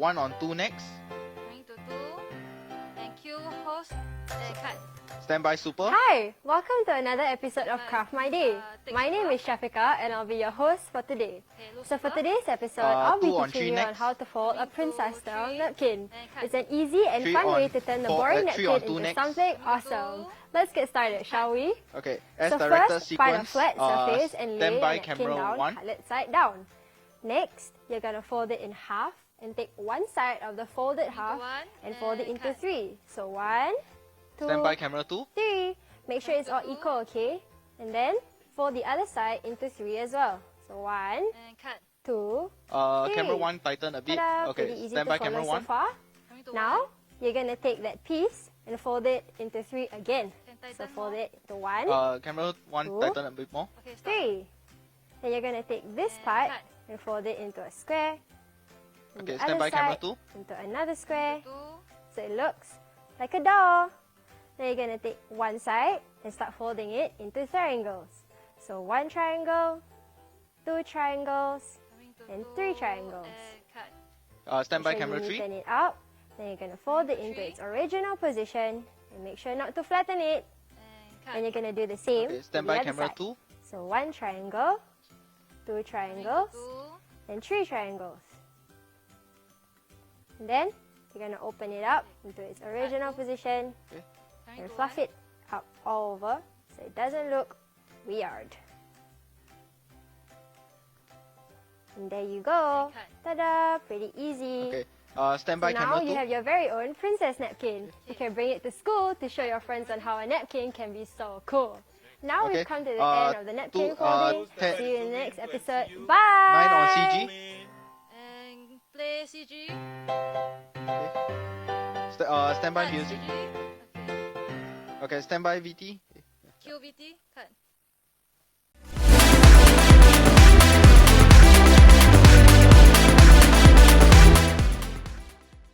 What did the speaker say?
1 on 2 next. Coming to 2. And cue host. And cut. Standby super. Hi! Welcome to another episode of Craft My Day. My name is Shafiqah and I'll be your host for today. So for today's episode, I'll be 2 on 3 teaching you on next. how to fold a princess style napkin. cut. It's an easy and 3 fun way on to turn the 4 boring 3 on napkin 2 into next. something awesome. Let's get started, shall we? Okay, as So directed first, find a sequence. flat surface and lay Standby a napkin camera down, 1. colored side down. Next, you're gonna fold it in half and take one side of the folded half one, and fold it and into cut. 3. So 1, 2, Standby camera 2. 3. Make sure it's all equal, okay? And then fold the other side into 3 as well. So 1, And cut. 2, Camera 3. 1 tighten a bit. Ta-da! Pretty Okay, easy standby to camera follow 1. so far. Coming to Now, 1. you're gonna take that piece and fold it into 3 again. Can So tighten fold more. it to 1, Camera 1 2. tighten a bit more. Okay, stop. 3. Then you're gonna take this And part cut. and fold it into a square. And Okay, the other standby camera side 2. into another square. 2. So it looks like a door. Then you're gonna take one side and start folding it into triangles. So 1 triangle, 2 triangles, Coming to and 2. 3 triangles. And cut. Standby Make sure camera you 3. neaten it up. Then you're gonna fold it into 3. its original position and make sure not to flatten it. And cut. And you're gonna do the same Okay, to the standby other camera side. 2. So 1 triangle, 2 Coming to triangles, 2. and 3 triangles. And then you're gonna open it up into its original position Coming and to fluff 1. it up all over so it doesn't look weird. And there you go. Ta-da! Pretty easy. Okay, So standby now camera you 2. have your very own princess napkin. You can bring it to school to show your friends on how a napkin can be so cool. Now Okay, we've come to the end of the napkin 2, folding. 10. See you in the next episode. 9 Bye! on CG. And play CG. Standby Cut music. CG. Okay. Okay, standby VT. Cue VT.